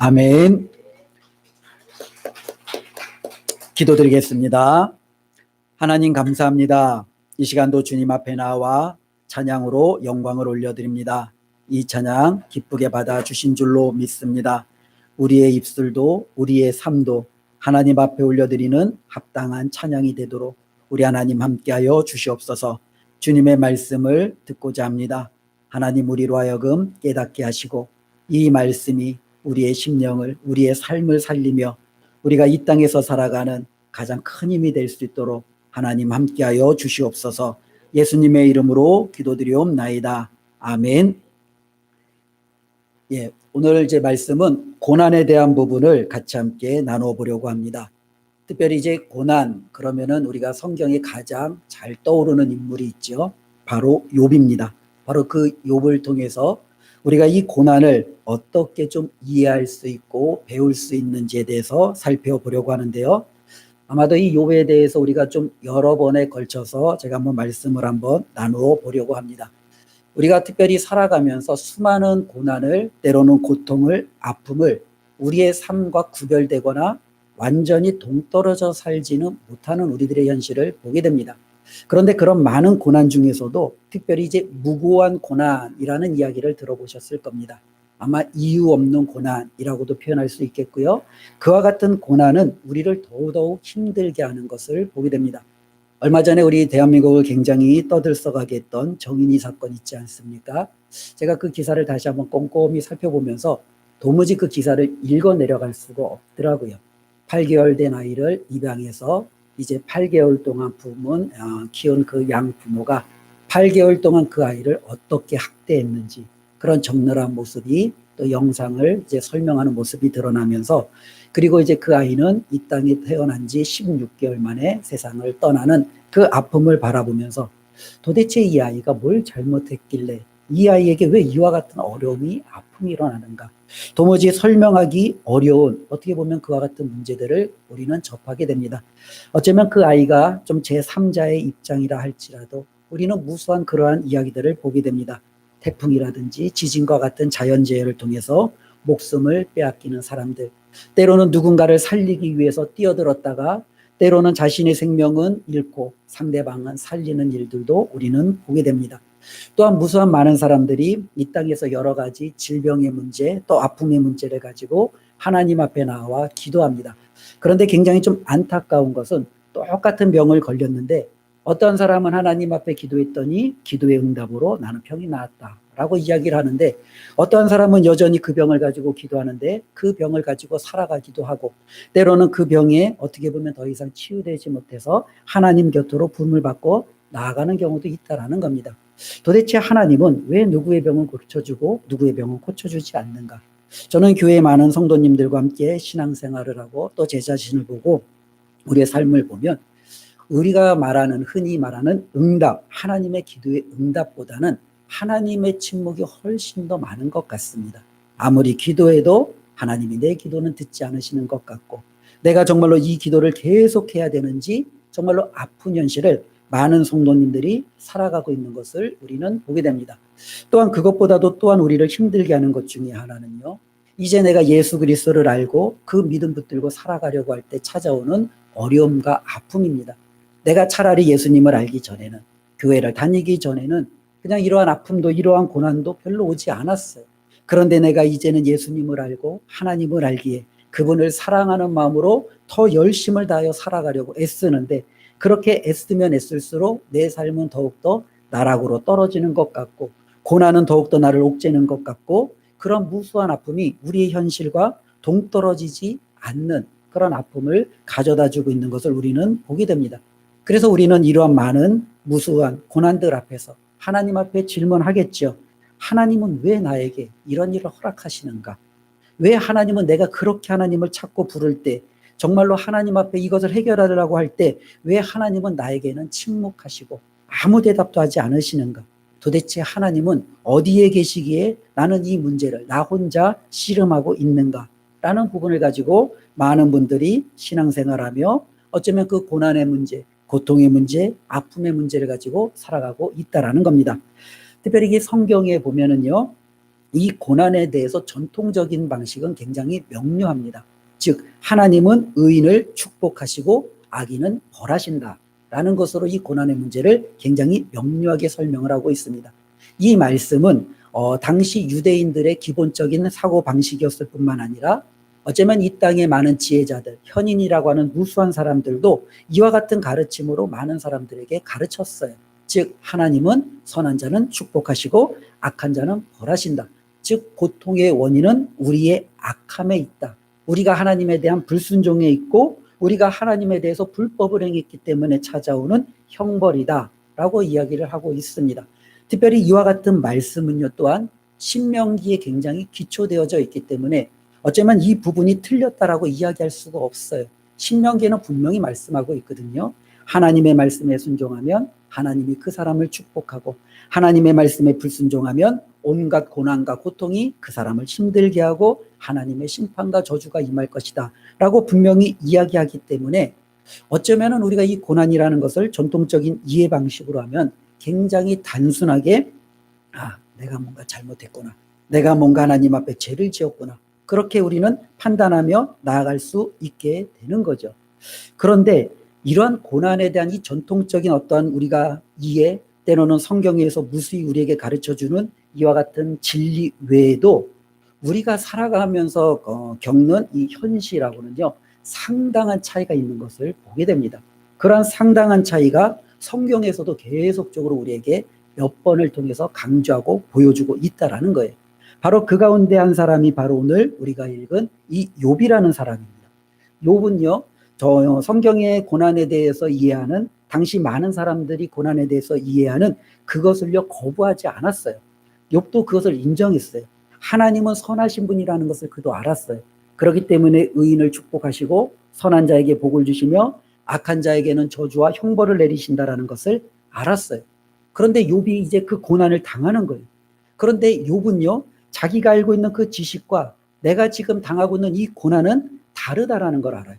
아멘. 기도드리겠습니다. 하나님 감사합니다. 이 시간도 주님 앞에 나와 찬양으로 영광을 올려드립니다. 이 찬양 기쁘게 받아주신 줄로 믿습니다. 우리의 입술도 우리의 삶도 하나님 앞에 올려드리는 합당한 찬양이 되도록 우리 하나님 함께하여 주시옵소서. 주님의 말씀을 듣고자 합니다. 하나님 우리로 하여금 깨닫게 하시고 이 말씀이 우리의 심령을 우리의 삶을 살리며 우리가 이 땅에서 살아가는 가장 큰 힘이 될 수 있도록 하나님 함께하여 주시옵소서. 예수님의 이름으로 기도드리옵나이다. 아멘. 오늘 제 말씀은 고난에 대한 부분을 같이 함께 나눠보려고 합니다. 특별히 이제 고난 그러면은 우리가 성경에 가장 잘 떠오르는 인물이 있죠. 바로 욥입니다. 바로 그 욥을 통해서 우리가 이 고난을 어떻게 좀 이해할 수 있고 배울 수 있는지에 대해서 살펴보려고 하는데요. 아마도 이 욥에 대해서 우리가 좀 여러 번에 걸쳐서 제가 한번 말씀을 한번 나누어 보려고 합니다. 우리가 특별히 살아가면서 수많은 고난을, 때로는 고통을, 아픔을 우리의 삶과 구별되거나 완전히 동떨어져 살지는 못하는 우리들의 현실을 보게 됩니다. 그런데 그런 많은 고난 중에서도 특별히 이제 무고한 고난이라는 이야기를 들어보셨을 겁니다. 아마 이유 없는 고난이라고도 표현할 수 있겠고요. 그와 같은 고난은 우리를 더더욱 힘들게 하는 것을 보게 됩니다. 얼마 전에 우리 대한민국을 굉장히 떠들썩하게 했던 정인이 사건 있지 않습니까? 제가 그 기사를 다시 한번 꼼꼼히 살펴보면서 도무지 그 기사를 읽어 내려갈 수가 없더라고요. 8개월 된 아이를 입양해서 이제 8개월 동안 키운 그 양 부모가 8개월 동안 그 아이를 어떻게 학대했는지 그런 적나라한 모습이 또 영상을 이제 설명하는 모습이 드러나면서 그리고 이제 그 아이는 이 땅에 태어난 지 16개월 만에 세상을 떠나는 그 아픔을 바라보면서 도대체 이 아이가 뭘 잘못했길래 이 아이에게 왜 이와 같은 어려움이 아픔이 일어나는가 도무지 설명하기 어려운 어떻게 보면 그와 같은 문제들을 우리는 접하게 됩니다. 어쩌면 그 아이가 좀 제3자의 입장이라 할지라도 우리는 무수한 그러한 이야기들을 보게 됩니다. 태풍이라든지 지진과 같은 자연재해를 통해서 목숨을 빼앗기는 사람들, 때로는 누군가를 살리기 위해서 뛰어들었다가 때로는 자신의 생명은 잃고 상대방은 살리는 일들도 우리는 보게 됩니다. 또한 무수한 많은 사람들이 이 땅에서 여러 가지 질병의 문제 또 아픔의 문제를 가지고 하나님 앞에 나와 기도합니다. 그런데 굉장히 좀 안타까운 것은 똑같은 병을 걸렸는데 어떤 사람은 하나님 앞에 기도했더니 기도의 응답으로 나는 병이 나았다라고 이야기를 하는데 어떤 사람은 여전히 그 병을 가지고 기도하는데 그 병을 가지고 살아가기도 하고 때로는 그 병에 어떻게 보면 더 이상 치유되지 못해서 하나님 곁으로 부름을 받고 나아가는 경우도 있다라는 겁니다. 도대체 하나님은 왜 누구의 병은 고쳐주고 누구의 병은 고쳐주지 않는가? 저는 교회에 많은 성도님들과 함께 신앙생활을 하고 또 제 자신을 보고 우리의 삶을 보면 우리가 흔히 말하는 응답, 하나님의 기도의 응답보다는 하나님의 침묵이 훨씬 더 많은 것 같습니다. 아무리 기도해도 하나님이 내 기도는 듣지 않으시는 것 같고 내가 정말로 이 기도를 계속해야 되는지 정말로 아픈 현실을 많은 성도님들이 살아가고 있는 것을 우리는 보게 됩니다. 또한 그것보다도 또한 우리를 힘들게 하는 것 중에 하나는요. 이제 내가 예수 그리스도를 알고 그 믿음 붙들고 살아가려고 할 때 찾아오는 어려움과 아픔입니다. 내가 차라리 예수님을 알기 전에는 교회를 다니기 전에는 그냥 이러한 아픔도 이러한 고난도 별로 오지 않았어요. 그런데 내가 이제는 예수님을 알고 하나님을 알기에 그분을 사랑하는 마음으로 더 열심을 다하여 살아가려고 애쓰는데 그렇게 애쓰면 애쓸수록 내 삶은 더욱더 나락으로 떨어지는 것 같고 고난은 더욱더 나를 옥죄는 것 같고 그런 무수한 아픔이 우리의 현실과 동떨어지지 않는 그런 아픔을 가져다 주고 있는 것을 우리는 보게 됩니다. 그래서 우리는 이러한 많은 무수한 고난들 앞에서 하나님 앞에 질문하겠죠. 하나님은 왜 나에게 이런 일을 허락하시는가? 왜 하나님은 내가 그렇게 하나님을 찾고 부를 때 정말로 하나님 앞에 이것을 해결하려고 할 때 왜 하나님은 나에게는 침묵하시고 아무 대답도 하지 않으시는가? 도대체 하나님은 어디에 계시기에 나는 이 문제를 나 혼자 씨름하고 있는가? 라는 부분을 가지고 많은 분들이 신앙생활하며 어쩌면 그 고난의 문제, 고통의 문제, 아픔의 문제를 가지고 살아가고 있다라는 겁니다. 특별히 이 성경에 보면은요, 이 고난에 대해서 전통적인 방식은 굉장히 명료합니다. 즉 하나님은 의인을 축복하시고 악인은 벌하신다 라는 것으로 이 고난의 문제를 굉장히 명료하게 설명을 하고 있습니다. 이 말씀은 당시 유대인들의 기본적인 사고방식이었을 뿐만 아니라 어쩌면 이 땅의 많은 지혜자들, 현인이라고 하는 무수한 사람들도 이와 같은 가르침으로 많은 사람들에게 가르쳤어요. 즉 하나님은 선한 자는 축복하시고 악한 자는 벌하신다. 즉 고통의 원인은 우리의 악함에 있다. 우리가 하나님에 대한 불순종에 있고 우리가 하나님에 대해서 불법을 행했기 때문에 찾아오는 형벌이다 라고 이야기를 하고 있습니다. 특별히 이와 같은 말씀은요 또한 신명기에 굉장히 기초되어져 있기 때문에 어쩌면 이 부분이 틀렸다라고 이야기할 수가 없어요. 신명기에는 분명히 말씀하고 있거든요. 하나님의 말씀에 순종하면 하나님이 그 사람을 축복하고 하나님의 말씀에 불순종하면 온갖 고난과 고통이 그 사람을 힘들게 하고 하나님의 심판과 저주가 임할 것이다 라고 분명히 이야기하기 때문에 어쩌면 우리가 이 고난이라는 것을 전통적인 이해 방식으로 하면 굉장히 단순하게 내가 뭔가 잘못했구나, 내가 뭔가 하나님 앞에 죄를 지었구나, 그렇게 우리는 판단하며 나아갈 수 있게 되는 거죠. 그런데 이러한 고난에 대한 이 전통적인 어떠한 우리가 이해, 때로는 성경에서 무수히 우리에게 가르쳐주는 이와 같은 진리 외에도 우리가 살아가면서 겪는 이 현실하고는요 상당한 차이가 있는 것을 보게 됩니다. 그러한 상당한 차이가 성경에서도 계속적으로 우리에게 몇 번을 통해서 강조하고 보여주고 있다라는 거예요. 바로 그 가운데 한 사람이 바로 오늘 우리가 읽은 이 욥이라는 사람입니다. 욥은요 성경의 고난에 대해서 이해하는, 당시 많은 사람들이 고난에 대해서 이해하는 그것을요 거부하지 않았어요. 욥도 그것을 인정했어요. 하나님은 선하신 분이라는 것을 그도 알았어요. 그렇기 때문에 의인을 축복하시고 선한 자에게 복을 주시며 악한 자에게는 저주와 형벌을 내리신다라는 것을 알았어요. 그런데 욥이 이제 그 고난을 당하는 거예요. 그런데 욥은요 자기가 알고 있는 그 지식과 내가 지금 당하고 있는 이 고난은 다르다라는 걸 알아요.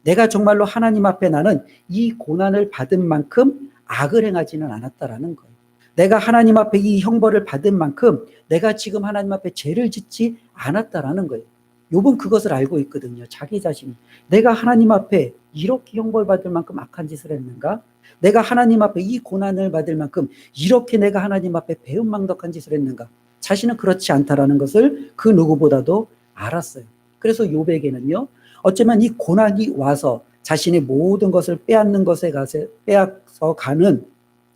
내가 정말로 하나님 앞에 나는 이 고난을 받은 만큼 악을 행하지는 않았다라는 거예요. 내가 하나님 앞에 이 형벌을 받은 만큼 내가 지금 하나님 앞에 죄를 짓지 않았다라는 거예요. 욥은 그것을 알고 있거든요. 자기 자신이 내가 하나님 앞에 이렇게 형벌받을 만큼 악한 짓을 했는가? 내가 하나님 앞에 이 고난을 받을 만큼 이렇게 내가 하나님 앞에 배은망덕한 짓을 했는가? 자신은 그렇지 않다라는 것을 그 누구보다도 알았어요. 그래서 욥에게는요 어쩌면 이 고난이 와서 자신의 모든 것을 빼앗는 것에 빼앗어 가는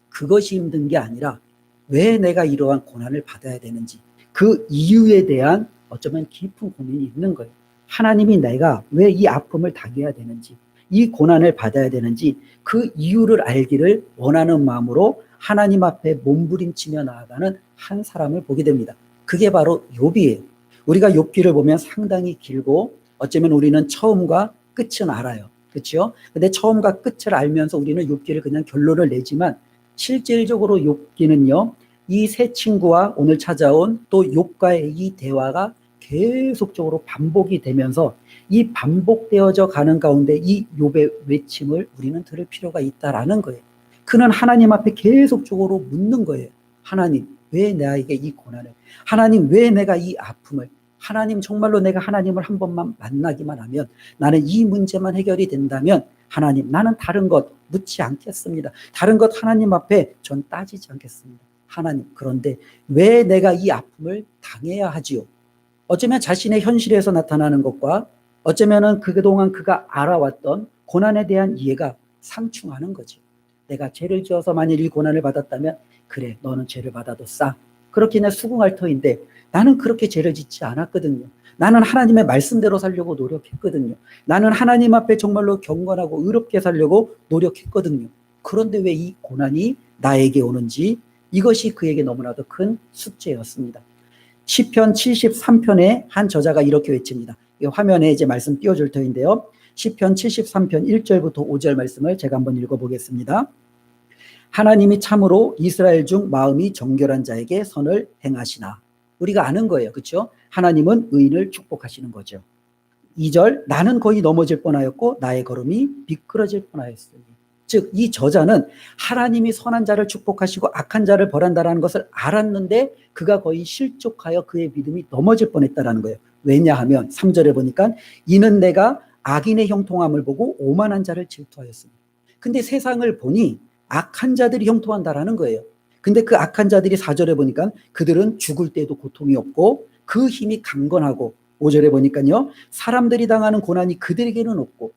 그것이 힘든 게 아니라 왜 내가 이러한 고난을 받아야 되는지 그 이유에 대한 어쩌면 깊은 고민이 있는 거예요. 하나님이 내가 왜 이 아픔을 당해야 되는지, 이 고난을 받아야 되는지 그 이유를 알기를 원하는 마음으로 하나님 앞에 몸부림치며 나아가는 한 사람을 보게 됩니다. 그게 바로 욥이에요. 우리가 욥기를 보면 상당히 길고 어쩌면 우리는 처음과 끝은 알아요. 그렇죠? 근데 처음과 끝을 알면서 우리는 욥기를 그냥 결론을 내지만 실질적으로 욥기는요. 이 세 친구와 오늘 찾아온 또 욥과의 이 대화가 계속적으로 반복이 되면서 이 반복되어져 가는 가운데 이 욥의 외침을 우리는 들을 필요가 있다라는 거예요. 그는 하나님 앞에 계속적으로 묻는 거예요. 하나님, 왜 나에게 이 고난을? 하나님, 왜 내가 이 아픔을? 하나님, 정말로 내가 하나님을 한 번만 만나기만 하면, 나는 이 문제만 해결이 된다면 하나님, 나는 다른 것 묻지 않겠습니다. 다른 것 하나님 앞에 전 따지지 않겠습니다. 하나님, 그런데 왜 내가 이 아픔을 당해야 하지요? 어쩌면 자신의 현실에서 나타나는 것과 어쩌면은 그동안 그가 알아왔던 고난에 대한 이해가 상충하는 거죠. 내가 죄를 지어서 만일 이 고난을 받았다면 그래, 너는 죄를 받아도 싸. 그렇게 내 수긍할 터인데 나는 그렇게 죄를 짓지 않았거든요. 나는 하나님의 말씀대로 살려고 노력했거든요. 나는 하나님 앞에 정말로 경건하고 의롭게 살려고 노력했거든요. 그런데 왜 이 고난이 나에게 오는지 이것이 그에게 너무나도 큰 숙제였습니다. 시편 73편에 한 저자가 이렇게 외칩니다. 화면에 이제 말씀 띄워줄 터인데요. 시편 73편 1절부터 5절 말씀을 제가 한번 읽어보겠습니다. 하나님이 참으로 이스라엘 중 마음이 정결한 자에게 선을 행하시나. 우리가 아는 거예요. 그렇죠? 하나님은 의인을 축복하시는 거죠. 2절, 나는 거의 넘어질 뻔하였고 나의 걸음이 미끄러질 뻔하였으니. 즉 이 저자는 하나님이 선한 자를 축복하시고 악한 자를 벌한다라는 것을 알았는데 그가 거의 실족하여 그의 믿음이 넘어질 뻔했다라는 거예요. 왜냐하면 3절에 보니까 이는 내가 악인의 형통함을 보고 오만한 자를 질투하였습니다. 근데 세상을 보니 악한 자들이 형통한다라는 거예요. 근데 그 악한 자들이 4절에 보니까 그들은 죽을 때도 고통이 없고 그 힘이 강건하고 5절에 보니까요 사람들이 당하는 고난이 그들에게는 없고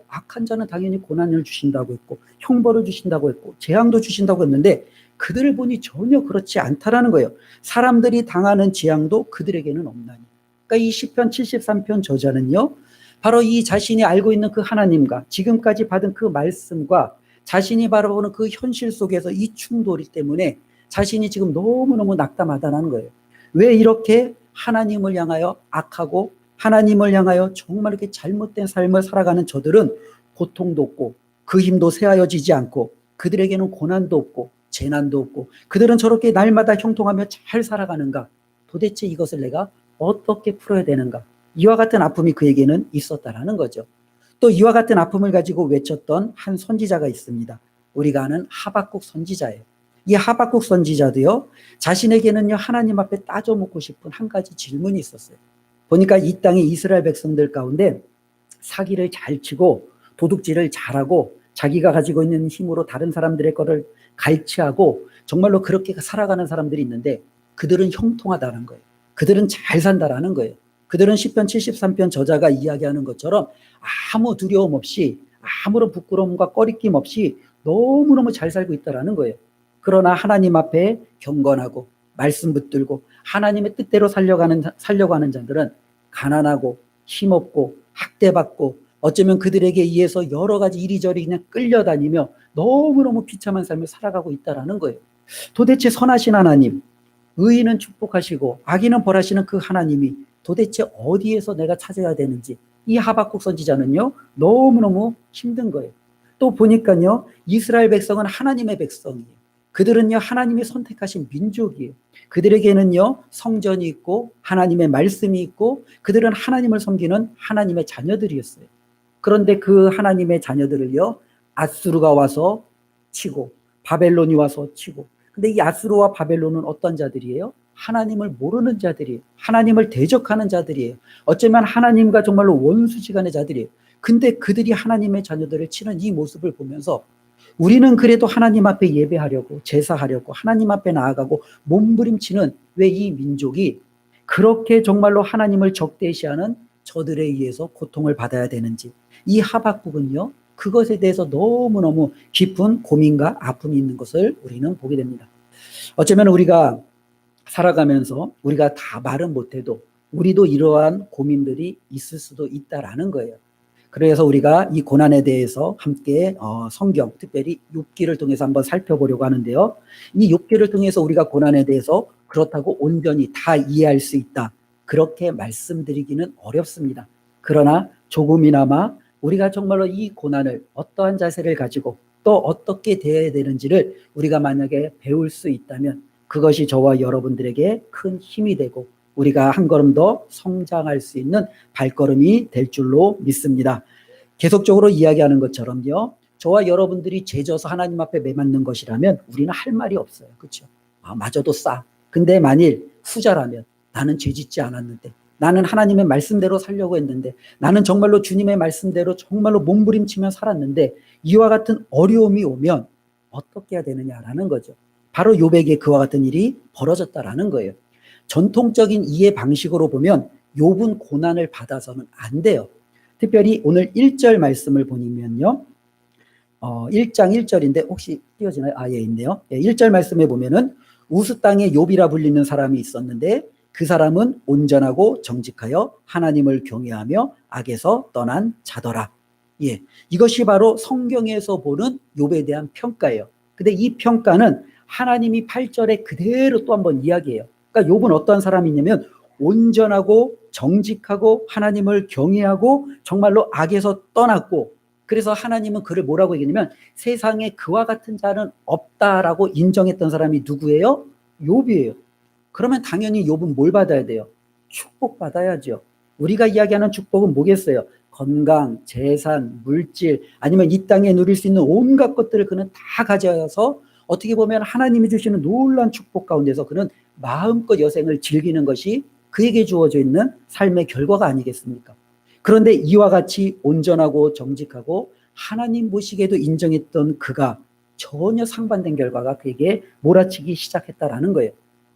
악한 자는 당연히 고난을 주신다고 했고 형벌을 주신다고 했고 재앙도 주신다고 했는데 그들을 보니 전혀 그렇지 않다라는 거예요. 사람들이 당하는 재앙도 그들에게는 없나니. 그러니까 이 시편 73편 저자는요 바로 이 자신이 알고 있는 그 하나님과 지금까지 받은 그 말씀과 자신이 바라보는 그 현실 속에서 이 충돌이 때문에 자신이 지금 너무너무 낙담하다는 거예요. 왜 이렇게 하나님을 향하여 악하고 하나님을 향하여 정말 이렇게 잘못된 삶을 살아가는 저들은 고통도 없고 그 힘도 쇠하여지지 않고 그들에게는 고난도 없고 재난도 없고 그들은 저렇게 날마다 형통하며 잘 살아가는가? 도대체 이것을 내가 어떻게 풀어야 되는가? 이와 같은 아픔이 그에게는 있었다라는 거죠. 또 이와 같은 아픔을 가지고 외쳤던 한 선지자가 있습니다. 우리가 아는 하박국 선지자예요. 이 하박국 선지자도요 자신에게는요 하나님 앞에 따져 묻고 싶은 한 가지 질문이 있었어요. 보니까 이 땅의 이스라엘 백성들 가운데 사기를 잘 치고 도둑질을 잘하고 자기가 가지고 있는 힘으로 다른 사람들의 거를 갈취하고 정말로 그렇게 살아가는 사람들이 있는데 그들은 형통하다는 거예요. 그들은 잘 산다라는 거예요. 그들은 시편 73편 저자가 이야기하는 것처럼 아무 두려움 없이 아무런 부끄러움과 꺼리낌 없이 너무너무 잘 살고 있다라는 거예요. 그러나 하나님 앞에 경건하고 말씀 붙들고 하나님의 뜻대로 살려고 하는 자들은 가난하고 힘없고 학대받고 어쩌면 그들에게 의해서 여러 가지 이리저리 그냥 끌려다니며 너무너무 비참한 삶을 살아가고 있다라는 거예요. 도대체 선하신 하나님, 의인은 축복하시고 악인은 벌하시는 그 하나님이 도대체 어디에서 내가 찾아야 되는지 이 하박국 선지자는요 너무너무 힘든 거예요. 또 보니까요 이스라엘 백성은 하나님의 백성이에요. 그들은요 하나님이 선택하신 민족이에요. 그들에게는요 성전이 있고 하나님의 말씀이 있고 그들은 하나님을 섬기는 하나님의 자녀들이었어요. 그런데 그 하나님의 자녀들을요 아수르가 와서 치고 바벨론이 와서 치고, 근데 이 아수르와 바벨론은 어떤 자들이에요? 하나님을 모르는 자들이에요. 하나님을 대적하는 자들이에요. 어쩌면 하나님과 정말로 원수지간의 자들이에요. 근데 그들이 하나님의 자녀들을 치는 이 모습을 보면서 우리는 그래도 하나님 앞에 예배하려고 제사하려고 하나님 앞에 나아가고 몸부림치는 왜 이 민족이 그렇게 정말로 하나님을 적대시하는 저들에 의해서 고통을 받아야 되는지, 이 하박국은요 그것에 대해서 너무너무 깊은 고민과 아픔이 있는 것을 우리는 보게 됩니다. 어쩌면 우리가 살아가면서 우리가 다 말은 못해도 우리도 이러한 고민들이 있을 수도 있다라는 거예요. 그래서 우리가 이 고난에 대해서 함께 성경, 특별히 욥기를 통해서 한번 살펴보려고 하는데요. 이 욥기를 통해서 우리가 고난에 대해서 그렇다고 온전히 다 이해할 수 있다, 그렇게 말씀드리기는 어렵습니다. 그러나 조금이나마 우리가 정말로 이 고난을 어떠한 자세를 가지고 또 어떻게 대해야 되는지를 우리가 만약에 배울 수 있다면 그것이 저와 여러분들에게 큰 힘이 되고 우리가 한 걸음 더 성장할 수 있는 발걸음이 될 줄로 믿습니다. 계속적으로 이야기하는 것처럼요, 저와 여러분들이 죄져서 하나님 앞에 매맞는 것이라면 우리는 할 말이 없어요. 그렇죠? 마저도 싸. 근데 만일 후자라면 나는 죄짓지 않았는데, 나는 하나님의 말씀대로 살려고 했는데, 나는 정말로 주님의 말씀대로 정말로 몸부림치며 살았는데 이와 같은 어려움이 오면 어떻게 해야 되느냐라는 거죠. 바로 욥에게 그와 같은 일이 벌어졌다라는 거예요. 전통적인 이해 방식으로 보면 욥은 고난을 받아서는 안 돼요. 특별히 오늘 1절 말씀을 보면요. 1장 1절인데 혹시 띄워지나요? 예, 있네요. 1절 말씀에 보면은 우스 땅에 욥이라 불리는 사람이 있었는데 그 사람은 온전하고 정직하여 하나님을 경외하며 악에서 떠난 자더라. 예, 이것이 바로 성경에서 보는 욥에 대한 평가예요. 근데 이 평가는 하나님이 8절에 그대로 또 한번 이야기해요. 그러니까 욥은 어떤 사람이냐면 온전하고 정직하고 하나님을 경외하고 정말로 악에서 떠났고, 그래서 하나님은 그를 뭐라고 얘기냐면 세상에 그와 같은 자는 없다라고 인정했던 사람이 누구예요? 욥이에요. 그러면 당연히 욥은 뭘 받아야 돼요? 축복받아야죠. 우리가 이야기하는 축복은 뭐겠어요? 건강, 재산, 물질, 아니면 이 땅에 누릴 수 있는 온갖 것들을 그는 다 가져서 어떻게 보면 하나님이 주시는 놀라운 축복 가운데서 그는 마음껏 여생을 즐기는 것이 그에게 주어져 있는 삶의 결과가 아니겠습니까? 그런데 이와 같이 온전하고 정직하고 하나님 보시기에도 인정했던 그가 전혀 상반된 결과가 그에게 몰아치기 시작했다라는 거예요.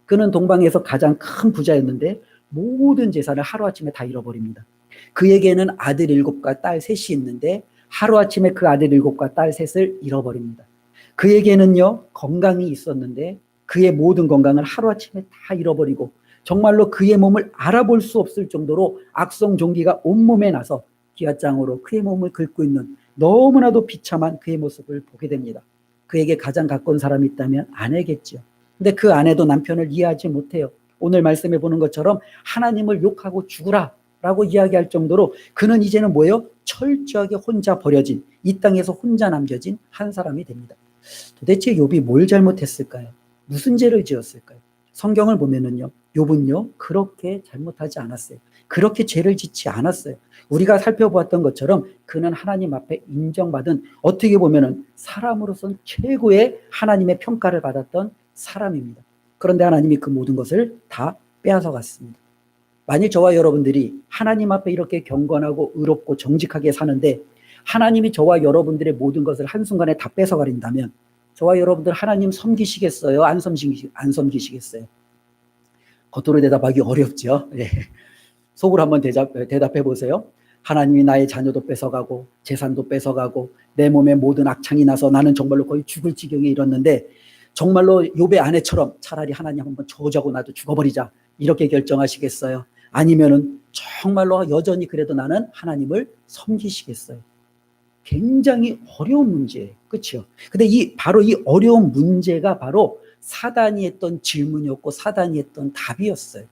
그는 동방에서 가장 큰 부자였는데 모든 재산을 하루아침에 다 잃어버립니다. 그에게는 아들 7과 딸 3이 있는데 하루아침에 그 아들 7과 딸 3을 잃어버립니다. 그에게는요, 건강이 있었는데 그의 모든 건강을 하루아침에 다 잃어버리고 정말로 그의 몸을 알아볼 수 없을 정도로 악성 종기가 온몸에 나서 기아장으로 그의 몸을 긁고 있는 너무나도 비참한 그의 모습을 보게 됩니다. 그에게 가장 가까운 사람이 있다면 아내겠죠. 근데 그 아내도 남편을 이해하지 못해요. 오늘 말씀해 보는 것처럼 하나님을 욕하고 죽으라 라고 이야기할 정도로 그는 이제는 뭐예요? 철저하게 혼자 버려진, 이 땅에서 혼자 남겨진 한 사람이 됩니다. 도대체 욥이 뭘 잘못했을까요? 무슨 죄를 지었을까요? 성경을 보면은요, 욥은요 그렇게 잘못하지 않았어요. 그렇게 죄를 짓지 않았어요. 우리가 살펴보았던 것처럼 그는 하나님 앞에 인정받은, 어떻게 보면은 사람으로서는 최고의 하나님의 평가를 받았던 사람입니다. 그런데 하나님이 그 모든 것을 다 빼앗아 갔습니다. 만일 저와 여러분들이 하나님 앞에 이렇게 경건하고 의롭고 정직하게 사는데 하나님이 저와 여러분들의 모든 것을 한순간에 다 뺏어가린다면 저와 여러분들 하나님 섬기시겠어요? 안 섬기시겠어요? 겉으로 대답하기 어렵죠. 예. 속으로 한번 대답해 보세요. 하나님이 나의 자녀도 뺏어가고 재산도 뺏어가고 내 몸에 모든 악창이 나서 나는 정말로 거의 죽을 지경에 이르렀는데 정말로 욥의 아내처럼 차라리 하나님 한번 저주하고 나도 죽어버리자 이렇게 결정하시겠어요? 아니면은 정말로 여전히 그래도 나는 하나님을 섬기시겠어요? 굉장히 어려운 문제예요. 그렇죠? 근데 바로 이 어려운 문제가 바로 사단이 했던 질문이었고 사단이 했던 답이었어요.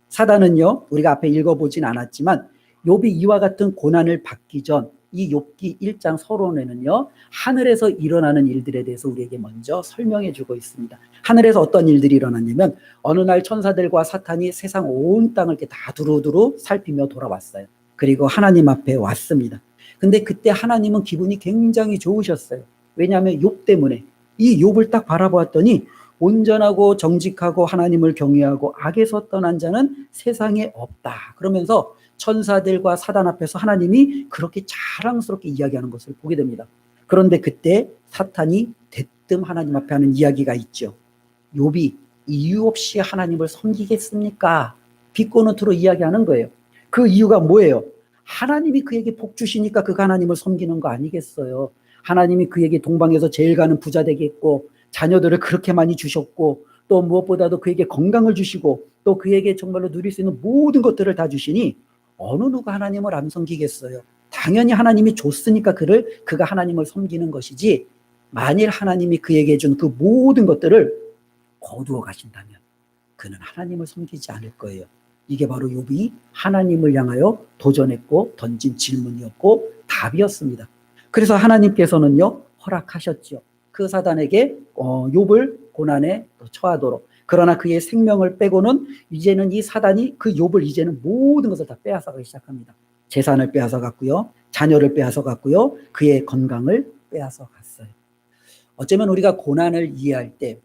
사단은요, 우리가 앞에 읽어보진 않았지만 욥이 이와 같은 고난을 받기 전 이 욥기 1장 서론에는요, 하늘에서 일어나는 일들에 대해서 우리에게 먼저 설명해 주고 있습니다. 하늘에서 어떤 일들이 일어났냐면 어느 날 천사들과 사탄이 세상 온 땅을 이렇게 다 두루두루 살피며 돌아왔어요. 그리고 하나님 앞에 왔습니다. 근데 그때 하나님은 기분이 굉장히 좋으셨어요. 왜냐하면 욥 때문에. 이 욥을 딱 바라보았더니 온전하고 정직하고 하나님을 경외하고 악에서 떠난 자는 세상에 없다. 그러면서 천사들과 사단 앞에서 하나님이 그렇게 자랑스럽게 이야기하는 것을 보게 됩니다. 그런데 그때 사탄이 대뜸 하나님 앞에 하는 이야기가 있죠. 욥이 이유 없이 하나님을 섬기겠습니까? 비꼬노트로 이야기하는 거예요. 그 이유가 뭐예요? 하나님이 그에게 복 주시니까 그가 하나님을 섬기는 거 아니겠어요? 하나님이 그에게 동방에서 제일 가는 부자 되게 했고 자녀들을 그렇게 많이 주셨고 또 무엇보다도 그에게 건강을 주시고 또 그에게 정말로 누릴 수 있는 모든 것들을 다 주시니 어느 누가 하나님을 안 섬기겠어요? 당연히 하나님이 줬으니까 그가 하나님을 섬기는 것이지, 만일 하나님이 그에게 준 그 모든 것들을 거두어 가신다면 그는 하나님을 섬기지 않을 거예요. 이게 바로 욥이 하나님을 향하여 도전했고 던진 질문이었고 답이었습니다. 그래서 하나님께서는요 허락하셨죠. 그 사단에게 욥을 고난에 처하도록. 그러나 그의 생명을 빼고는 이제는 이 사단이 그 욥을 이제는 모든 것을 다 빼앗아가기 시작합니다. 재산을 빼앗아갔고요, 자녀를 빼앗아갔고요, 그의 건강을 빼앗아갔어요. 어쩌면 우리가 고난을 이해할 때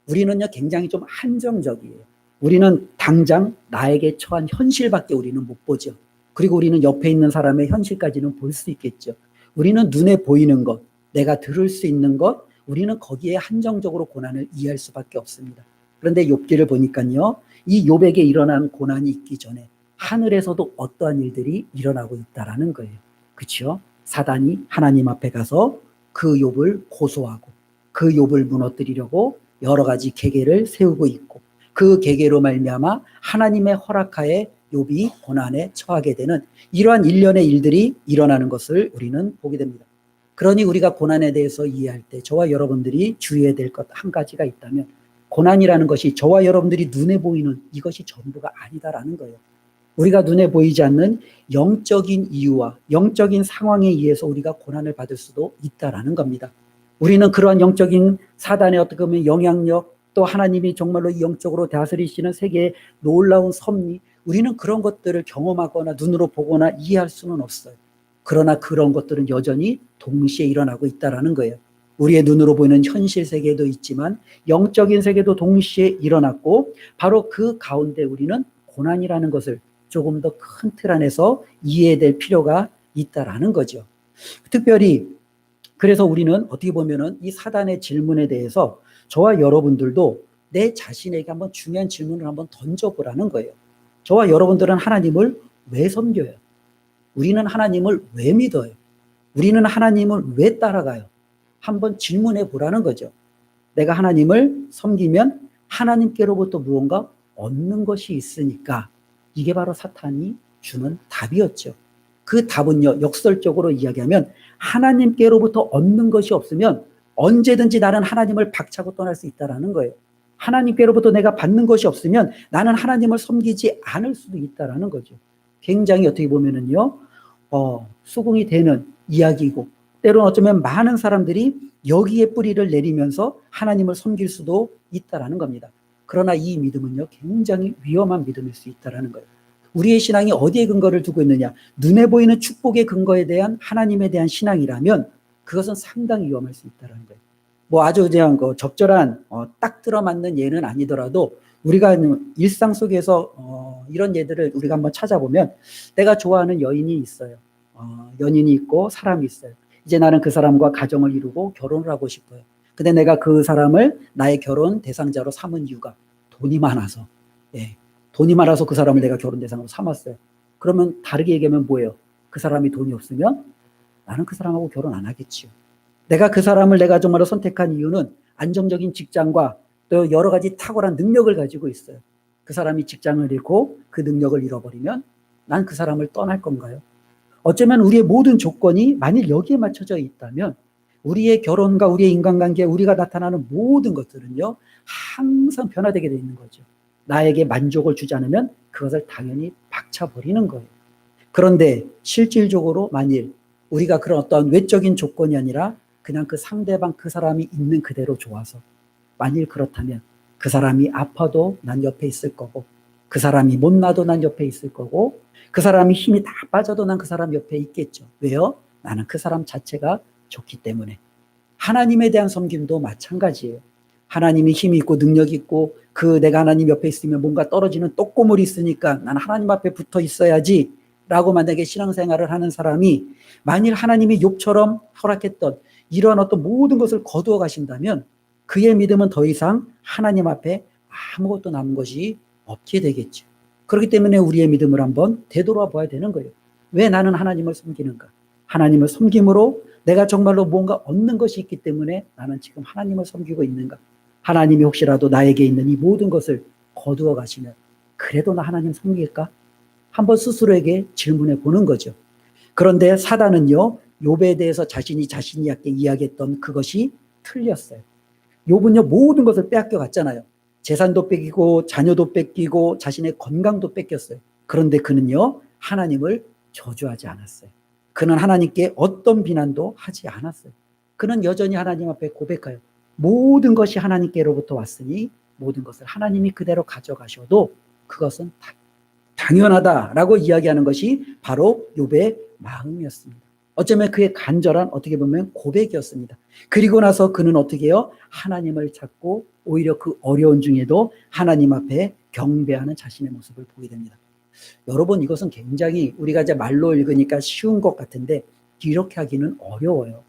우리는요 굉장히 좀 한정적이에요. 우리는 당장 나에게 처한 현실밖에 우리는 못 보죠. 그리고 우리는 옆에 있는 사람의 현실까지는 볼 수 있겠죠. 우리는 눈에 보이는 것, 내가 들을 수 있는 것, 우리는 거기에 한정적으로 고난을 이해할 수밖에 없습니다. 그런데 욥기를 보니까요, 이 욥에게 일어난 고난이 있기 전에 하늘에서도 어떠한 일들이 일어나고 있다라는 거예요. 그렇죠? 사단이 하나님 앞에 가서 그 욥을 고소하고 그 욥을 무너뜨리려고 여러 가지 계계를 세우고 있고 그 계계로 말미암아 하나님의 허락하에 욥이 고난에 처하게 되는 이러한 일련의 일들이 일어나는 것을 우리는 보게 됩니다. 그러니 우리가 고난에 대해서 이해할 때 저와 여러분들이 주의해야 될 것 한 가지가 있다면 고난이라는 것이 저와 여러분들이 눈에 보이는 이것이 전부가 아니다라는 거예요. 우리가 눈에 보이지 않는 영적인 이유와 영적인 상황에 의해서 우리가 고난을 받을 수도 있다라는 겁니다. 우리는 그러한 영적인 사단의 어떻게 보면 영향력, 또 하나님이 정말로 영적으로 다스리시는 세계의 놀라운 섭리, 우리는 그런 것들을 경험하거나 눈으로 보거나 이해할 수는 없어요. 그러나 그런 것들은 여전히 동시에 일어나고 있다는 거예요. 우리의 눈으로 보이는 현실 세계도 있지만 영적인 세계도 동시에 일어났고, 바로 그 가운데 우리는 고난이라는 것을 조금 더 큰 틀 안에서 이해될 필요가 있다라는 거죠. 특별히 그래서 우리는 어떻게 보면은 이 사단의 질문에 대해서 저와 여러분들도 내 자신에게 한번 중요한 질문을 한번 던져보라는 거예요. 저와 여러분들은 하나님을 왜 섬겨요? 우리는 하나님을 왜 믿어요? 우리는 하나님을 왜 따라가요? 한번 질문해 보라는 거죠. 내가 하나님을 섬기면 하나님께로부터 무언가 얻는 것이 있으니까, 이게 바로 사탄이 주는 답이었죠. 그 답은요, 역설적으로 이야기하면 하나님께로부터 얻는 것이 없으면 언제든지 나는 하나님을 박차고 떠날 수 있다는 거예요. 하나님께로부터 내가 받는 것이 없으면 나는 하나님을 섬기지 않을 수도 있다는 거죠. 굉장히 어떻게 보면은요, 수긍이 되는 이야기이고, 때로는 어쩌면 많은 사람들이 여기에 뿌리를 내리면서 하나님을 섬길 수도 있다는 겁니다. 그러나 이 믿음은요, 굉장히 위험한 믿음일 수 있다는 거예요. 우리의 신앙이 어디에 근거를 두고 있느냐? 눈에 보이는 축복의 근거에 대한 하나님에 대한 신앙이라면 그것은 상당히 위험할 수 있다는 거예요. 뭐 아주 그냥 적절한 딱 들어맞는 예는 아니더라도 우리가 일상 속에서 이런 예들을 우리가 한번 찾아보면, 내가 좋아하는 여인이 있어요. 연인이 있고 사람이 있어요. 이제 나는 그 사람과 가정을 이루고 결혼을 하고 싶어요. 근데 내가 그 사람을 나의 결혼 대상자로 삼은 이유가 돈이 많아서, 돈이 많아서 그 사람을 내가 결혼 대상으로 삼았어요. 그러면 다르게 얘기하면 뭐예요? 그 사람이 돈이 없으면 나는 그 사람하고 결혼 안 하겠지요. 내가 그 사람을 내가 정말로 선택한 이유는 안정적인 직장과 또 여러 가지 탁월한 능력을 가지고 있어요. 그 사람이 직장을 잃고 그 능력을 잃어버리면 난 그 사람을 떠날 건가요? 어쩌면 우리의 모든 조건이 만일 여기에 맞춰져 있다면 우리의 결혼과 우리의 인간관계, 우리가 나타나는 모든 것들은요, 항상 변화되게 되어 있는 거죠. 나에게 만족을 주지 않으면 그것을 당연히 박차버리는 거예요. 그런데 실질적으로 만일 우리가 그런 어떤 외적인 조건이 아니라 그냥 그 상대방, 그 사람이 있는 그대로 좋아서, 만일 그렇다면 그 사람이 아파도 난 옆에 있을 거고, 그 사람이 못나도 난 옆에 있을 거고, 그 사람이 힘이 다 빠져도 난 그 사람 옆에 있겠죠. 왜요? 나는 그 사람 자체가 좋기 때문에. 하나님에 대한 섬김도 마찬가지예요. 하나님이 힘이 있고 능력이 있고 내가 하나님 옆에 있으면 뭔가 떨어지는 떡고물이 있으니까 나는 하나님 앞에 붙어 있어야지 라고 만약에 신앙생활을 하는 사람이, 만일 하나님이 욥처럼 허락했던 이러한 어떤 모든 것을 거두어 가신다면 그의 믿음은 더 이상 하나님 앞에 아무것도 남은 것이 없게 되겠죠. 그렇기 때문에 우리의 믿음을 한번 되돌아봐야 되는 거예요. 왜 나는 하나님을 섬기는가? 하나님을 섬김으로 내가 정말로 뭔가 얻는 것이 있기 때문에 나는 지금 하나님을 섬기고 있는가? 하나님이 혹시라도 나에게 있는 이 모든 것을 거두어 가시면 그래도 나 하나님 섬길까? 한번 스스로에게 질문해 보는 거죠. 그런데 사단은요, 욥에 대해서 자신이 이야기했던 그것이 틀렸어요. 욥은요, 모든 것을 빼앗겨 갔잖아요. 재산도 뺏기고 자녀도 뺏기고 자신의 건강도 뺏겼어요. 그런데 그는요, 하나님을 저주하지 않았어요. 그는 하나님께 어떤 비난도 하지 않았어요. 그는 여전히 하나님 앞에 고백해요. 모든 것이 하나님께로부터 왔으니 모든 것을 하나님이 그대로 가져가셔도 그것은 당연하다라고 이야기하는 것이 바로 욥의 마음이었습니다. 어쩌면 그의 간절한 어떻게 보면 고백이었습니다. 그리고 나서 그는 어떻게 해요? 하나님을 찾고 오히려 그 어려운 중에도 하나님 앞에 경배하는 자신의 모습을 보게 됩니다. 여러분, 이것은 굉장히 우리가 이제 말로 읽으니까 쉬운 것 같은데 이렇게 하기는 어려워요.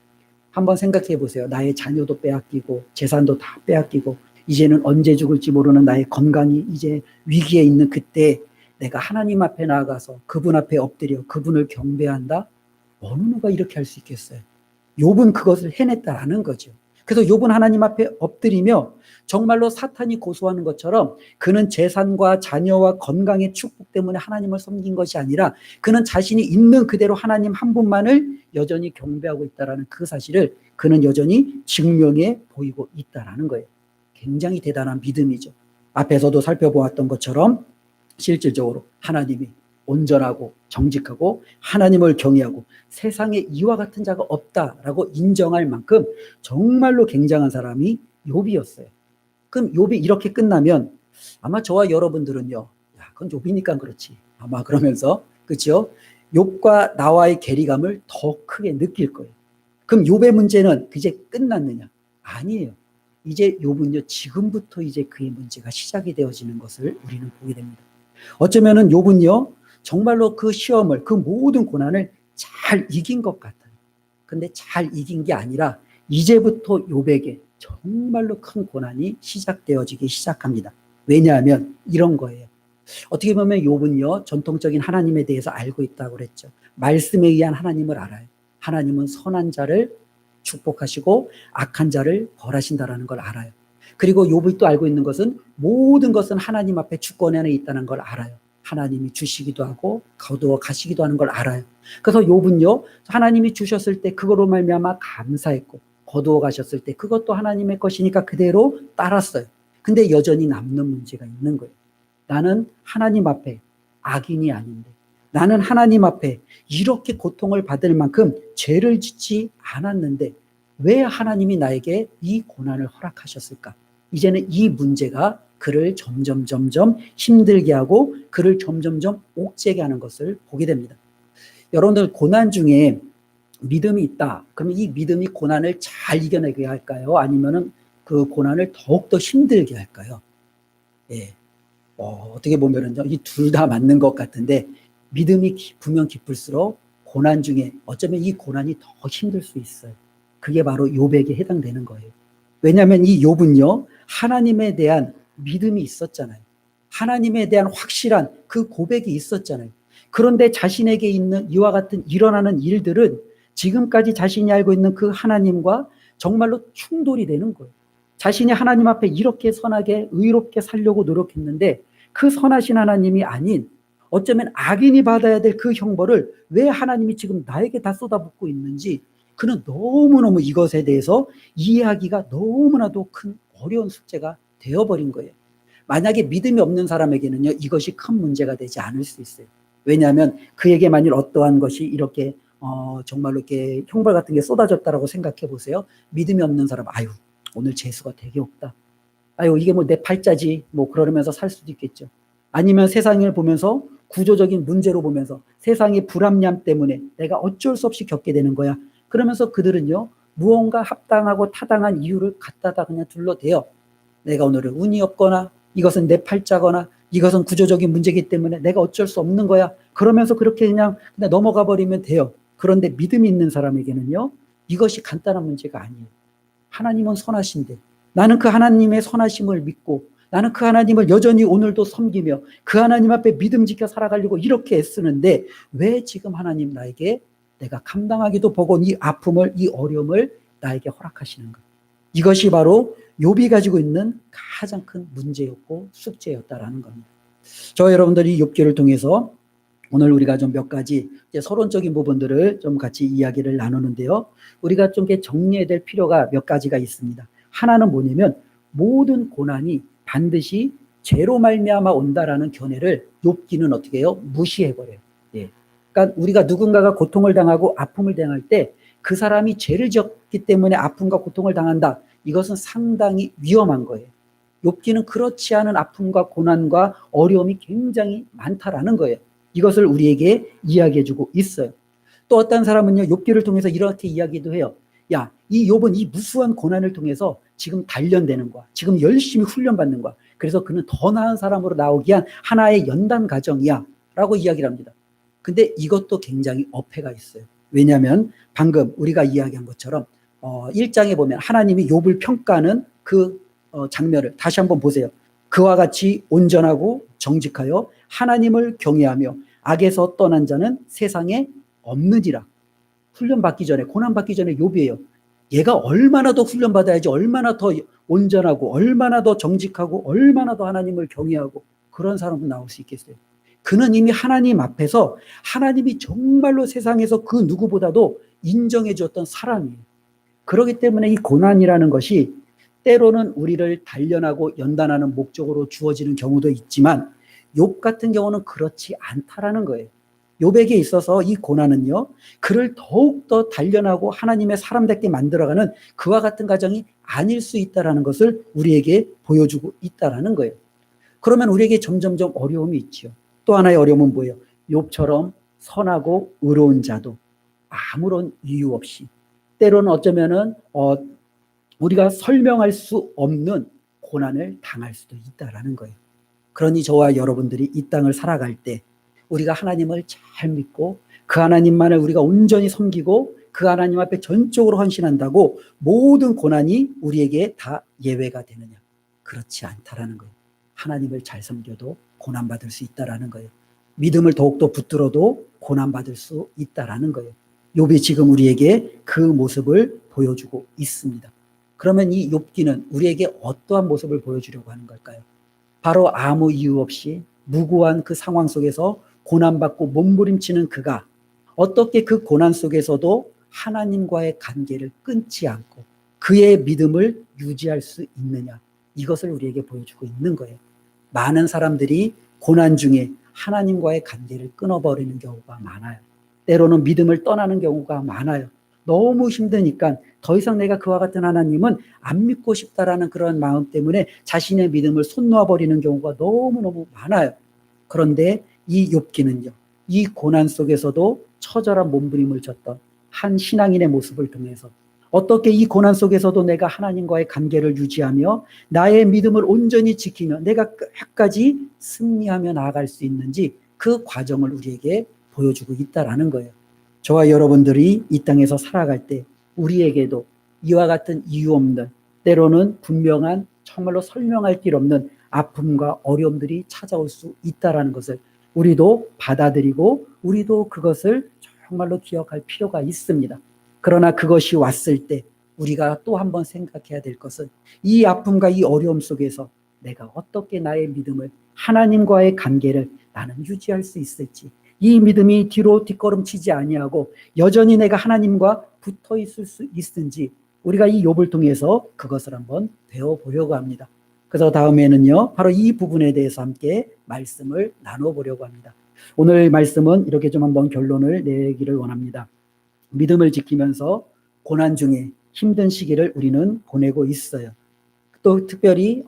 한번 생각해 보세요. 나의 자녀도 빼앗기고 재산도 다 빼앗기고 이제는 언제 죽을지 모르는 나의 건강이 이제 위기에 있는 그때 내가 하나님 앞에 나아가서 그분 앞에 엎드려 그분을 경배한다? 어느 누가 이렇게 할 수 있겠어요? 욥은 그것을 해냈다라는 거죠. 그래서 욥은 하나님 앞에 엎드리며 정말로 사탄이 고소하는 것처럼 그는 재산과 자녀와 건강의 축복 때문에 하나님을 섬긴 것이 아니라 그는 자신이 있는 그대로 하나님 한 분만을 여전히 경배하고 있다는 그 사실을 그는 여전히 증명해 보이고 있다는 거예요. 굉장히 대단한 믿음이죠. 앞에서도 살펴보았던 것처럼 실질적으로 하나님이 온전하고 정직하고 하나님을 경외하고 세상에 이와 같은 자가 없다라고 인정할 만큼 정말로 굉장한 사람이 욥이었어요. 그럼 욥이 이렇게 끝나면 아마 저와 여러분들은요, 야, 그건 욥이니까 그렇지. 아마 그러면서, 그렇죠? 욥과 나와의 괴리감을 더 크게 느낄 거예요. 그럼 욥의 문제는 이제 끝났느냐? 아니에요. 이제 욥은요, 지금부터 이제 그의 문제가 시작이 되어지는 것을 우리는 보게 됩니다. 어쩌면은 욥은요, 정말로 그 시험을, 그 모든 고난을 잘 이긴 것 같아요. 근데 잘 이긴 게 아니라 이제부터 욥에게 정말로 큰 고난이 시작되어지기 시작합니다. 왜냐하면 이런 거예요. 어떻게 보면 욥은요, 전통적인 하나님에 대해서 알고 있다고 그랬죠. 말씀에 의한 하나님을 알아요. 하나님은 선한 자를 축복하시고 악한 자를 벌하신다라는 걸 알아요. 그리고 욥이 또 알고 있는 것은 모든 것은 하나님 앞에 주권 안에 있다는 걸 알아요. 하나님이 주시기도 하고 거두어 가시기도 하는 걸 알아요. 그래서 욥은요, 하나님이 주셨을 때 그거로 말미암아 감사했고 거두어 가셨을 때 그것도 하나님의 것이니까 그대로 따랐어요. 근데 여전히 남는 문제가 있는 거예요. 나는 하나님 앞에 악인이 아닌데, 나는 하나님 앞에 이렇게 고통을 받을 만큼 죄를 짓지 않았는데 왜 하나님이 나에게 이 고난을 허락하셨을까? 이제는 이 문제가 그를 점점 힘들게 하고 그를 점점 옥죄게 하는 것을 보게 됩니다. 여러분들, 고난 중에 믿음이 있다. 그러면 이 믿음이 고난을 잘 이겨내게 할까요? 아니면은 그 고난을 더욱더 힘들게 할까요? 예. 어떻게 보면은 이 둘 다 맞는 것 같은데, 믿음이 깊으면 깊을수록 고난 중에 어쩌면 이 고난이 더 힘들 수 있어요. 그게 바로 욥에게 해당되는 거예요. 왜냐하면 이 욥은요, 하나님에 대한 믿음이 있었잖아요. 하나님에 대한 확실한 그 고백이 있었잖아요. 그런데 자신에게 있는 이와 같은 일어나는 일들은 지금까지 자신이 알고 있는 그 하나님과 정말로 충돌이 되는 거예요. 자신이 하나님 앞에 이렇게 선하게 의롭게 살려고 노력했는데 그 선하신 하나님이 아닌 어쩌면 악인이 받아야 될 그 형벌을 왜 하나님이 지금 나에게 다 쏟아붓고 있는지, 그는 너무너무 이것에 대해서 이해하기가 너무나도 큰 어려운 숙제가 되어버린 거예요. 만약에 믿음이 없는 사람에게는요, 이것이 큰 문제가 되지 않을 수 있어요. 왜냐하면 그에게 만일 어떠한 것이 이렇게 정말로 이렇게 형벌 같은 게 쏟아졌다라고 생각해 보세요. 믿음이 없는 사람, 아유, 오늘 재수가 되게 없다. 아유, 이게 뭐 내 팔자지, 뭐 그러면서 살 수도 있겠죠. 아니면 세상을 보면서 구조적인 문제로 보면서 세상의 불합리함 때문에 내가 어쩔 수 없이 겪게 되는 거야. 그러면서 그들은요, 무언가 합당하고 타당한 이유를 갖다가 그냥 둘러대요. 내가 오늘은 운이 없거나 이것은 내 팔자거나 이것은 구조적인 문제이기 때문에 내가 어쩔 수 없는 거야. 그러면서 그렇게 그냥 넘어가 버리면 돼요. 그런데 믿음이 있는 사람에게는요, 이것이 간단한 문제가 아니에요. 하나님은 선하신데 나는 그 하나님의 선하심을 믿고 나는 그 하나님을 여전히 오늘도 섬기며 그 하나님 앞에 믿음 지켜 살아가려고 이렇게 애쓰는데 왜 지금 하나님 나에게 내가 감당하기도 버거운 이 아픔을, 이 어려움을 나에게 허락하시는가? 이것이 바로 욥이 가지고 있는 가장 큰 문제였고 숙제였다라는 겁니다. 저 여러분들이 욥기를 통해서 오늘 우리가 좀 몇 가지 서론적인 부분들을 좀 같이 이야기를 나누는데요. 우리가 좀 정리해야 될 필요가 몇 가지가 있습니다. 하나는 뭐냐면 모든 고난이 반드시 죄로 말미암아 온다라는 견해를 욥기는 어떻게 해요? 무시해버려요. 예. 그러니까 우리가 누군가가 고통을 당하고 아픔을 당할 때 그 사람이 죄를 지었기 때문에 아픔과 고통을 당한다. 이것은 상당히 위험한 거예요. 욥기는 그렇지 않은 아픔과 고난과 어려움이 굉장히 많다라는 거예요. 이것을 우리에게 이야기해주고 있어요. 또 어떤 사람은요, 욥기를 통해서 이렇게 이야기도 해요. 야, 이 욥은 이 무수한 고난을 통해서 지금 단련되는 거야. 지금 열심히 훈련받는 거야. 그래서 그는 더 나은 사람으로 나오기 위한 하나의 연단 과정이야 라고 이야기를 합니다. 근데 이것도 굉장히 어폐가 있어요. 왜냐하면 방금 우리가 이야기한 것처럼 1장에 보면 하나님이 욥을 평가하는 그 장면을 다시 한번 보세요. 그와 같이 온전하고 정직하여 하나님을 경외하며 악에서 떠난 자는 세상에 없느니라. 훈련받기 전에, 고난받기 전에 욥이에요. 얘가 얼마나 더 훈련받아야지, 얼마나 더 온전하고 얼마나 더 정직하고 얼마나 더 하나님을 경외하고 그런 사람은 나올 수 있겠어요. 그는 이미 하나님 앞에서 하나님이 정말로 세상에서 그 누구보다도 인정해 주었던 사람이에요. 그렇기 때문에 이 고난이라는 것이 때로는 우리를 단련하고 연단하는 목적으로 주어지는 경우도 있지만 욥 같은 경우는 그렇지 않다라는 거예요. 욥에게 있어서 이 고난은요, 그를 더욱더 단련하고 하나님의 사람답게 만들어가는 그와 같은 과정이 아닐 수 있다는 것을 우리에게 보여주고 있다는 거예요. 그러면 우리에게 점점점 어려움이 있죠. 또 하나의 어려움은 뭐예요? 욥처럼 선하고 의로운 자도 아무런 이유 없이 때로는 어쩌면은 우리가 설명할 수 없는 고난을 당할 수도 있다라는 거예요. 그러니 저와 여러분들이 이 땅을 살아갈 때 우리가 하나님을 잘 믿고 그 하나님만을 우리가 온전히 섬기고 그 하나님 앞에 전적으로 헌신한다고 모든 고난이 우리에게 다 예외가 되느냐? 그렇지 않다라는 거예요. 하나님을 잘 섬겨도 고난받을 수 있다라는 거예요. 믿음을 더욱더 붙들어도 고난받을 수 있다라는 거예요. 욥이 지금 우리에게 그 모습을 보여주고 있습니다. 그러면 이 욥기는 우리에게 어떠한 모습을 보여주려고 하는 걸까요? 바로 아무 이유 없이 무고한 그 상황 속에서 고난받고 몸부림치는 그가 어떻게 그 고난 속에서도 하나님과의 관계를 끊지 않고 그의 믿음을 유지할 수 있느냐, 이것을 우리에게 보여주고 있는 거예요. 많은 사람들이 고난 중에 하나님과의 관계를 끊어버리는 경우가 많아요. 때로는 믿음을 떠나는 경우가 많아요. 너무 힘드니까 더 이상 내가 그와 같은 하나님은 안 믿고 싶다라는 그런 마음 때문에 자신의 믿음을 손 놓아버리는 경우가 너무너무 많아요. 그런데 이 욥기는요, 이 고난 속에서도 처절한 몸부림을 쳤던 한 신앙인의 모습을 통해서 어떻게 이 고난 속에서도 내가 하나님과의 관계를 유지하며 나의 믿음을 온전히 지키며 내가 끝까지 승리하며 나아갈 수 있는지 그 과정을 우리에게 보여주고 있다라는 거예요. 저와 여러분들이 이 땅에서 살아갈 때 우리에게도 이와 같은 이유 없는, 때로는 분명한, 정말로 설명할 길 없는 아픔과 어려움들이 찾아올 수 있다라는 것을 우리도 받아들이고 우리도 그것을 정말로 기억할 필요가 있습니다. 그러나 그것이 왔을 때 우리가 또 한 번 생각해야 될 것은 이 아픔과 이 어려움 속에서 내가 어떻게 나의 믿음을, 하나님과의 관계를 나는 유지할 수 있을지, 이 믿음이 뒤로 뒷걸음치지 아니하고 여전히 내가 하나님과 붙어 있을 수 있는지 우리가 이 욥을 통해서 그것을 한번 배워보려고 합니다. 그래서 다음에는요, 바로 이 부분에 대해서 함께 말씀을 나눠보려고 합니다. 오늘 말씀은 이렇게 좀 한번 결론을 내기를 원합니다. 믿음을 지키면서 고난 중에 힘든 시기를 우리는 보내고 있어요. 또 특별히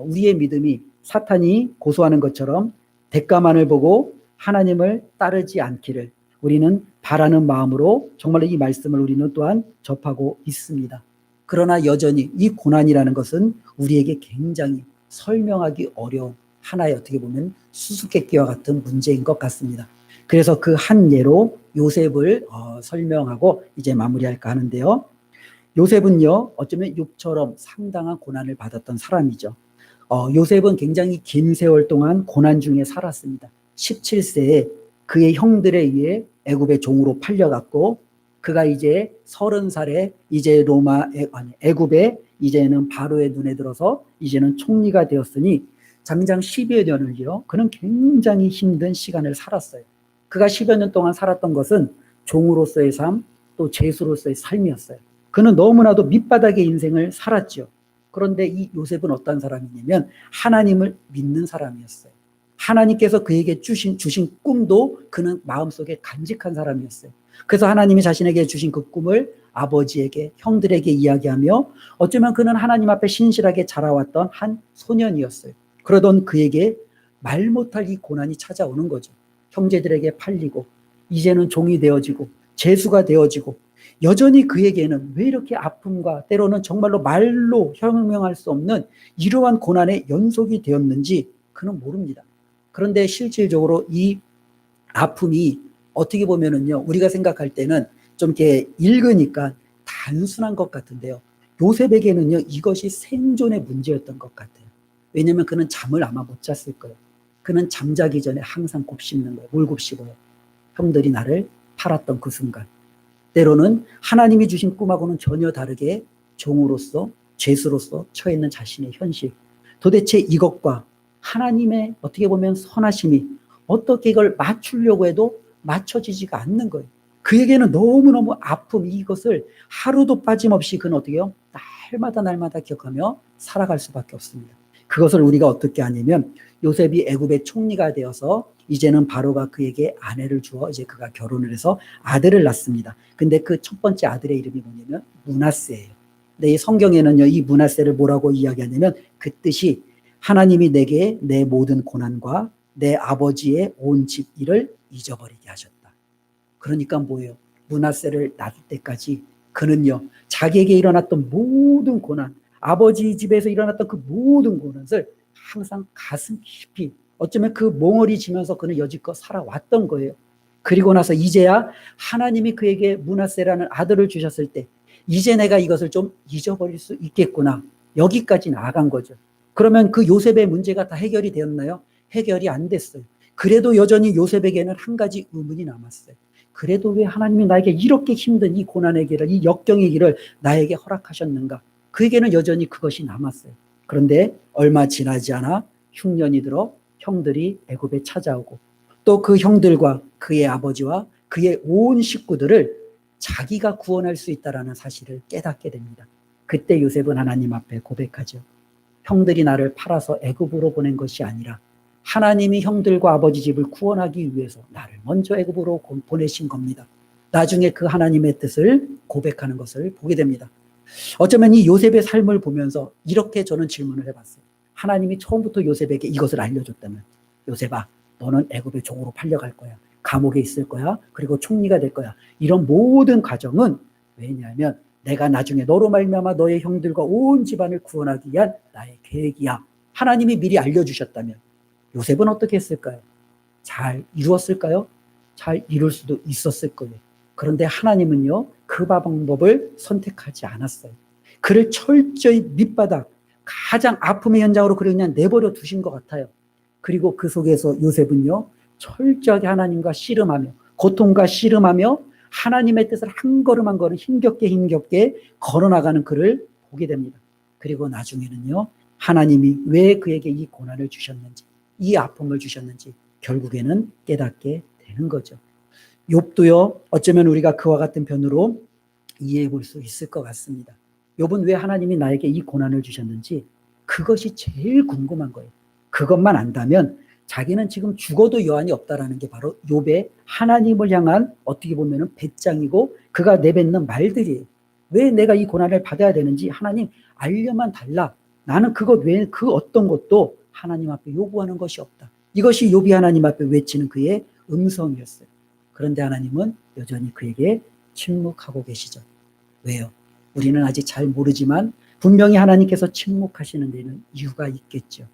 우리의 믿음이 사탄이 고소하는 것처럼 대가만을 보고 하나님을 따르지 않기를 우리는 바라는 마음으로 정말로 이 말씀을 우리는 또한 접하고 있습니다. 그러나 여전히 이 고난이라는 것은 우리에게 굉장히 설명하기 어려운 하나의 어떻게 보면 수수께끼와 같은 문제인 것 같습니다. 그래서 그 한 예로 요셉을 설명하고 이제 마무리할까 하는데요. 요셉은요, 어쩌면 욥처럼 상당한 고난을 받았던 사람이죠. 요셉은 굉장히 긴 세월 동안 고난 중에 살았습니다. 17세에 그의 형들에 의해 애굽의 종으로 팔려갔고, 그가 이제 30살에 이제 애굽의 이제는 바로의 눈에 들어서 이제는 총리가 되었으니 장장 10여 년을요, 그는 굉장히 힘든 시간을 살았어요. 그가 10여 년 동안 살았던 것은 종으로서의 삶, 또 죄수로서의 삶이었어요. 그는 너무나도 밑바닥의 인생을 살았죠. 그런데 이 요셉은 어떤 사람이냐면 하나님을 믿는 사람이었어요. 하나님께서 그에게 주신 꿈도 그는 마음속에 간직한 사람이었어요. 그래서 하나님이 자신에게 주신 그 꿈을 아버지에게, 형들에게 이야기하며 어쩌면 그는 하나님 앞에 신실하게 자라왔던 한 소년이었어요. 그러던 그에게 말 못할 이 고난이 찾아오는 거죠. 형제들에게 팔리고 이제는 종이 되어지고 죄수가 되어지고 여전히 그에게는 왜 이렇게 아픔과 때로는 정말로 말로 설명할 수 없는 이러한 고난의 연속이 되었는지 그는 모릅니다. 그런데 실질적으로 이 아픔이 어떻게 보면은요, 우리가 생각할 때는 좀 이렇게 읽으니까 단순한 것 같은데요. 요셉에게는요, 이것이 생존의 문제였던 것 같아요. 왜냐하면 그는 잠을 아마 못 잤을 거예요. 그는 잠자기 전에 항상 곱씹는 거예요. 뭘 곱씹어요? 형들이 나를 팔았던 그 순간. 때로는 하나님이 주신 꿈하고는 전혀 다르게 종으로서, 죄수로서 처해 있는 자신의 현실. 도대체 이것과 하나님의 어떻게 보면 선하심이 어떻게 이걸 맞추려고 해도 맞춰지지가 않는 거예요. 그에게는 너무너무 아픔, 이것을 하루도 빠짐없이 그는 어떻게 해요? 날마다 기억하며 살아갈 수밖에 없습니다. 그것을 우리가 어떻게 하냐면 요셉이 애굽의 총리가 되어서 이제는 바로가 그에게 아내를 주어 이제 그가 결혼을 해서 아들을 낳습니다. 근데 그 첫 번째 아들의 이름이 뭐냐면 므낫세예요. 근데 이 성경에는요, 이 므낫세를 뭐라고 이야기하냐면 그 뜻이 하나님이 내게 내 모든 고난과 내 아버지의 온 집 일을 잊어버리게 하셨다. 그러니까 뭐예요? 므낫세를 낳을 때까지 그는요, 자기에게 일어났던 모든 고난, 아버지 집에서 일어났던 그 모든 고난을 항상 가슴 깊이, 어쩌면 그 몽울이 지면서 그는 여지껏 살아왔던 거예요. 그리고 나서 이제야 하나님이 그에게 므낫세라는 아들을 주셨을 때 이제 내가 이것을 좀 잊어버릴 수 있겠구나. 여기까지 나아간 거죠. 그러면 그 요셉의 문제가 다 해결이 되었나요? 해결이 안 됐어요. 그래도 여전히 요셉에게는 한 가지 의문이 남았어요. 그래도 왜 하나님이 나에게 이렇게 힘든 이 고난의 길을, 이 역경의 길을 나에게 허락하셨는가? 그에게는 여전히 그것이 남았어요. 그런데 얼마 지나지 않아 흉년이 들어 형들이 애굽에 찾아오고 또 그 형들과 그의 아버지와 그의 온 식구들을 자기가 구원할 수 있다는 사실을 깨닫게 됩니다. 그때 요셉은 하나님 앞에 고백하죠. 형들이 나를 팔아서 애굽으로 보낸 것이 아니라 하나님이 형들과 아버지 집을 구원하기 위해서 나를 먼저 애굽으로 보내신 겁니다. 나중에 그 하나님의 뜻을 고백하는 것을 보게 됩니다. 어쩌면 이 요셉의 삶을 보면서 이렇게 저는 질문을 해봤어요. 하나님이 처음부터 요셉에게 이것을 알려줬다면, 요셉아, 너는 애굽의 종으로 팔려갈 거야. 감옥에 있을 거야. 그리고 총리가 될 거야. 이런 모든 과정은 왜냐하면 내가 나중에 너로 말미암아 너의 형들과 온 집안을 구원하기 위한 나의 계획이야. 하나님이 미리 알려주셨다면 요셉은 어떻게 했을까요? 잘 이루었을까요? 잘 이룰 수도 있었을 거예요. 그런데 하나님은요, 그 방법을 선택하지 않았어요. 그를 철저히 밑바닥, 가장 아픔의 현장으로 그를 그냥 내버려 두신 것 같아요. 그리고 그 속에서 요셉은요, 철저하게 하나님과 씨름하며, 고통과 씨름하며 하나님의 뜻을 한 걸음 한 걸음 힘겹게 걸어나가는 그를 보게 됩니다. 그리고 나중에는요, 하나님이 왜 그에게 이 고난을 주셨는지, 이 아픔을 주셨는지 결국에는 깨닫게 되는 거죠. 욥도요, 어쩌면 우리가 그와 같은 편으로 이해해 볼 수 있을 것 같습니다. 욥은 왜 하나님이 나에게 이 고난을 주셨는지 그것이 제일 궁금한 거예요. 그것만 안다면 자기는 지금 죽어도 여한이 없다라는 게 바로 욥의 하나님을 향한 어떻게 보면 배짱이고 그가 내뱉는 말들이에요. 왜 내가 이 고난을 받아야 되는지 하나님 알려만 달라. 나는 그것 외에 그 어떤 것도 하나님 앞에 요구하는 것이 없다. 이것이 욥이 하나님 앞에 외치는 그의 음성이었어요. 그런데 하나님은 여전히 그에게 침묵하고 계시죠. 왜요? 우리는 아직 잘 모르지만 분명히 하나님께서 침묵하시는 데는 이유가 있겠죠.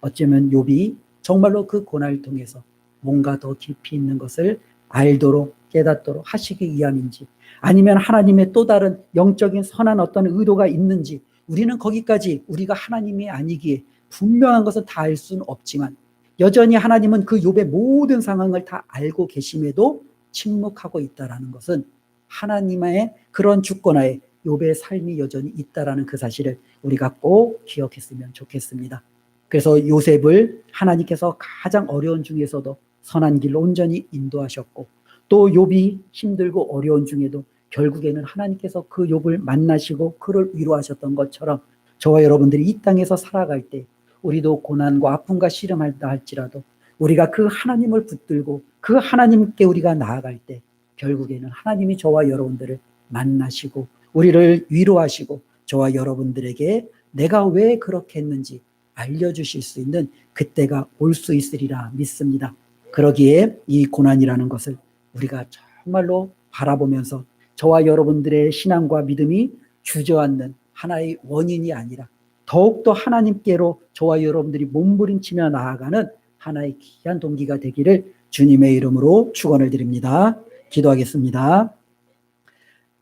어쩌면 욥이 정말로 그 고난을 통해서 뭔가 더 깊이 있는 것을 알도록 깨닫도록 하시기 위함인지 아니면 하나님의 또 다른 영적인 선한 어떤 의도가 있는지 우리는 거기까지 우리가 하나님이 아니기에 분명한 것은 다 알 수는 없지만 여전히 하나님은 그 욥의 모든 상황을 다 알고 계심에도 침묵하고 있다는 것은 하나님의 그런 주권하에 욥의 삶이 여전히 있다는 그 사실을 우리가 꼭 기억했으면 좋겠습니다. 그래서 요셉을 하나님께서 가장 어려운 중에서도 선한 길로 온전히 인도하셨고 또 욥이 힘들고 어려운 중에도 결국에는 하나님께서 그 욥을 만나시고 그를 위로하셨던 것처럼 저와 여러분들이 이 땅에서 살아갈 때 우리도 고난과 아픔과 씨름한다 할지라도 우리가 그 하나님을 붙들고 그 하나님께 우리가 나아갈 때 결국에는 하나님이 저와 여러분들을 만나시고 우리를 위로하시고 저와 여러분들에게 내가 왜 그렇게 했는지 알려주실 수 있는 그때가 올 수 있으리라 믿습니다. 그러기에 이 고난이라는 것을 우리가 정말로 바라보면서 저와 여러분들의 신앙과 믿음이 주저앉는 하나의 원인이 아니라 더욱더 하나님께로 저와 여러분들이 몸부림치며 나아가는 하나의 귀한 동기가 되기를 주님의 이름으로 축원을 드립니다. 기도하겠습니다.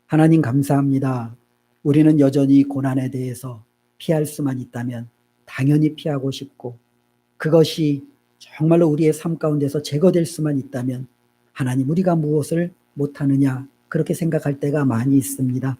하나님 감사합니다. 우리는 여전히 고난에 대해서 피할 수만 있다면 당연히 피하고 싶고 그것이 정말로 우리의 삶 가운데서 제거될 수만 있다면 하나님 우리가 무엇을 못하느냐 그렇게 생각할 때가 많이 있습니다.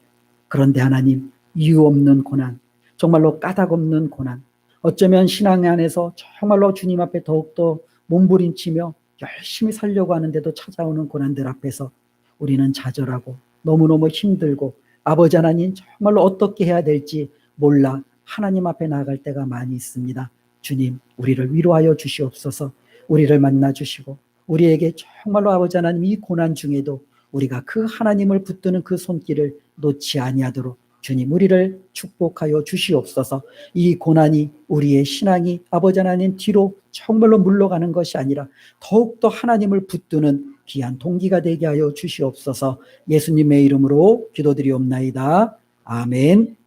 그런데 하나님 이유 없는 고난 정말로 까닭 없는 고난 어쩌면 신앙 안에서 정말로 주님 앞에 더욱더 몸부림치며 열심히 살려고 하는데도 찾아오는 고난들 앞에서 우리는 좌절하고 너무너무 힘들고 아버지 하나님 정말로 어떻게 해야 될지 몰라 하나님 앞에 나아갈 때가 많이 있습니다. 주님 우리를 위로하여 주시옵소서. 우리를 만나 주시고 우리에게 정말로 아버지 하나님 이 고난 중에도 우리가 그 하나님을 붙드는 그 손길을 놓지 아니하도록 주님 우리를 축복하여 주시옵소서. 이 고난이 우리의 신앙이 아버지 하나님 뒤로 정말로 물러가는 것이 아니라 더욱더 하나님을 붙드는 귀한 동기가 되게 하여 주시옵소서. 예수님의 이름으로 기도드리옵나이다. 아멘.